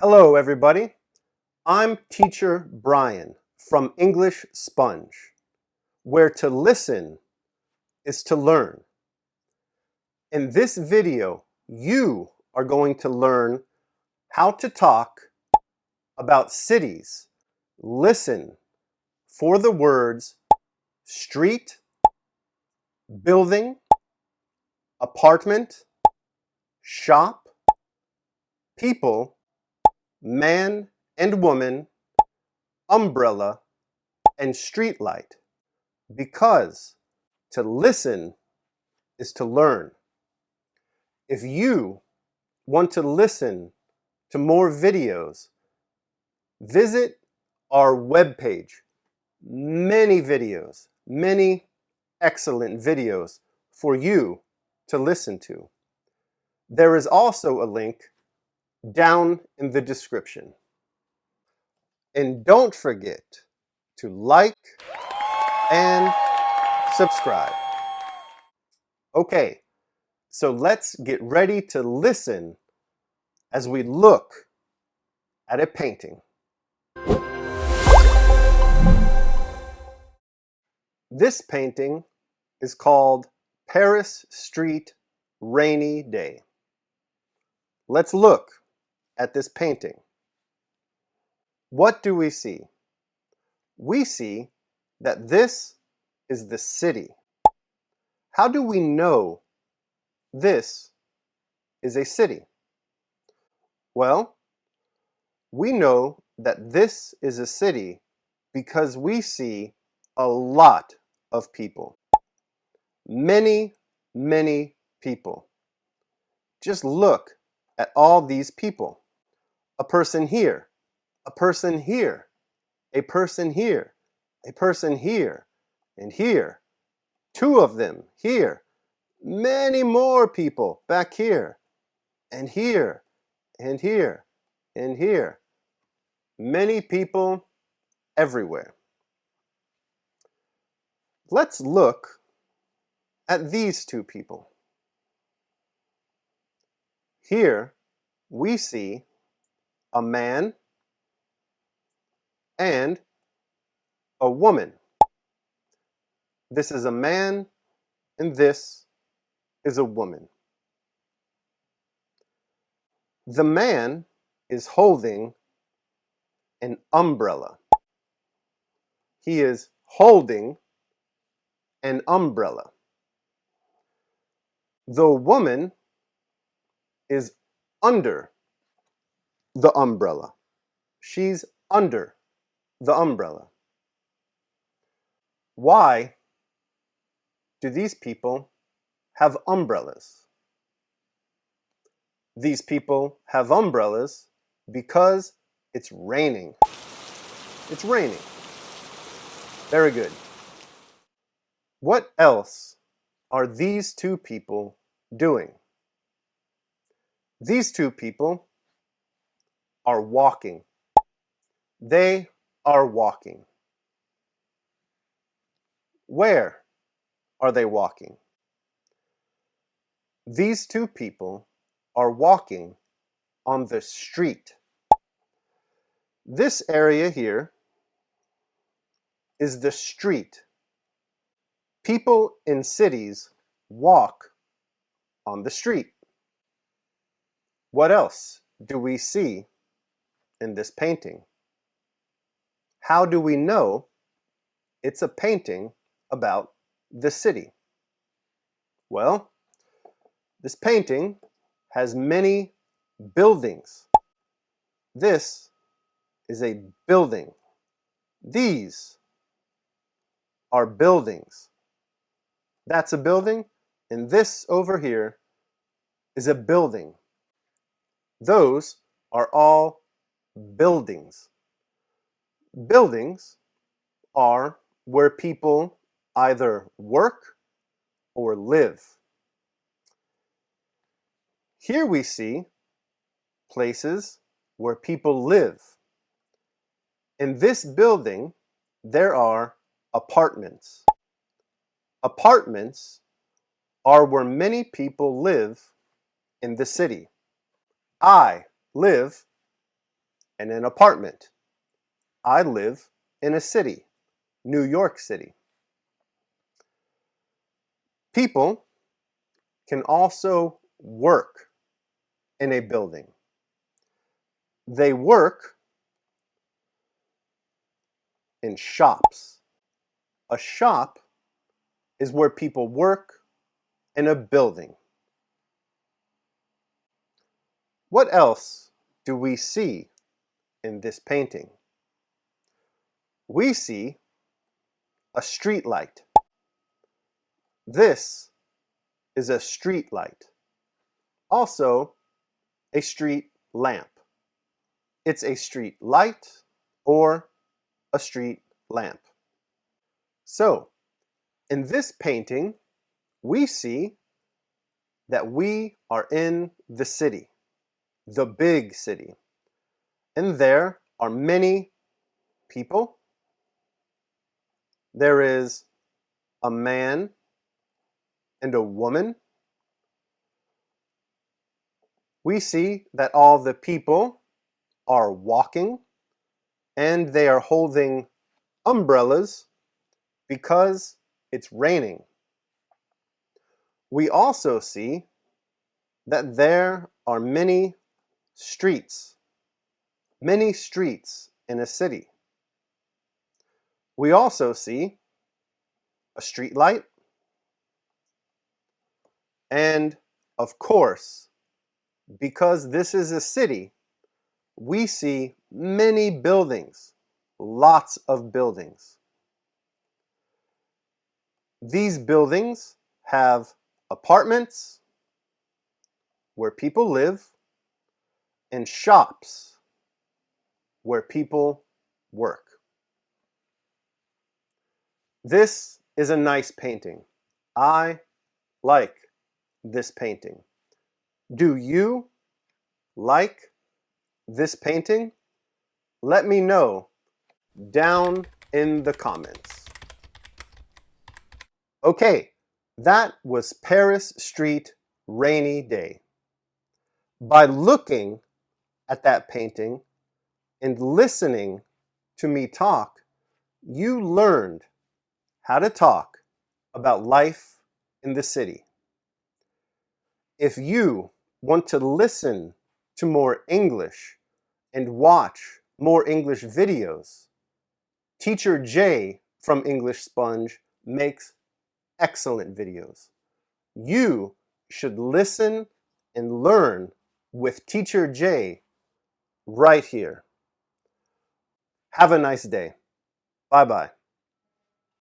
Hello, everybody. I'm Teacher Brian from English Sponge, where to listen is to learn. In this video, you are going to learn how to talk about cities. Listen for the words street, building, apartment, shop, people, man and woman, umbrella, and streetlight, because to listen is to learn. If you want to listen to more videos, visit our webpage. Many videos, many excellent videos for you to listen to. There is also a link down in the description. And don't forget to like and subscribe. Okay, so let's get ready to listen as we look at a painting. This painting is called Paris Street Rainy Day. Let's look at this painting. What do we see? We see that this is the city. How do we know this is a city? Well, we know that this is a city because we see a lot of people. Many, many people. Just look at all these people. A person here, a person here, a person here, a person here, and here. Two of them here. Many more people back here, and here, and here, and here. Many people everywhere. Let's look at these two people. Here we see a man and a woman. This is a man and this is a woman. The man is holding an umbrella. He is holding an umbrella. The woman is under the umbrella. She's under the umbrella. Why do these people have umbrellas? These people have umbrellas because it's raining. It's raining. Very good. What else are these two people doing? These two people are walking. They are walking. Where are they walking? These two people are walking on the street. This area here is the street. People in cities walk on the street. What else do we see in this painting? How do we know it's a painting about the city? Well, this painting has many buildings. This is a building. These are buildings. That's a building, and this over here is a building. Those are all buildings. Buildings are where people either work or live. Here we see places where people live. In this building, there are apartments. Apartments are where many people live in the city. I live and an apartment. I live in a city, New York City. People can also work in a building. They work in shops. A shop is where people work in a building. What else do we see in this painting? We see a street light. This is a street light. Also, a street lamp. It's a street light or a street lamp. So, in this painting, we see that we are in the city, the big city. And there are many people. There is a man and a woman. We see that all the people are walking and they are holding umbrellas because it's raining. We also see that there are many streets in a city. We also see a street light, and of course, because this is a city, we see many buildings, lots of buildings. These buildings have apartments where people live and shops where people work. This is a nice painting. I like this painting. Do you like this painting? Let me know down in the comments. Okay, that was Paris Street Rainy Day. By looking at that painting and listening to me talk, you learned how to talk about life in the city. If you want to listen to more English and watch more English videos, Teacher Jay from English Sponge makes excellent videos. You should listen and learn with Teacher Jay right here. Have a nice day. Bye-bye.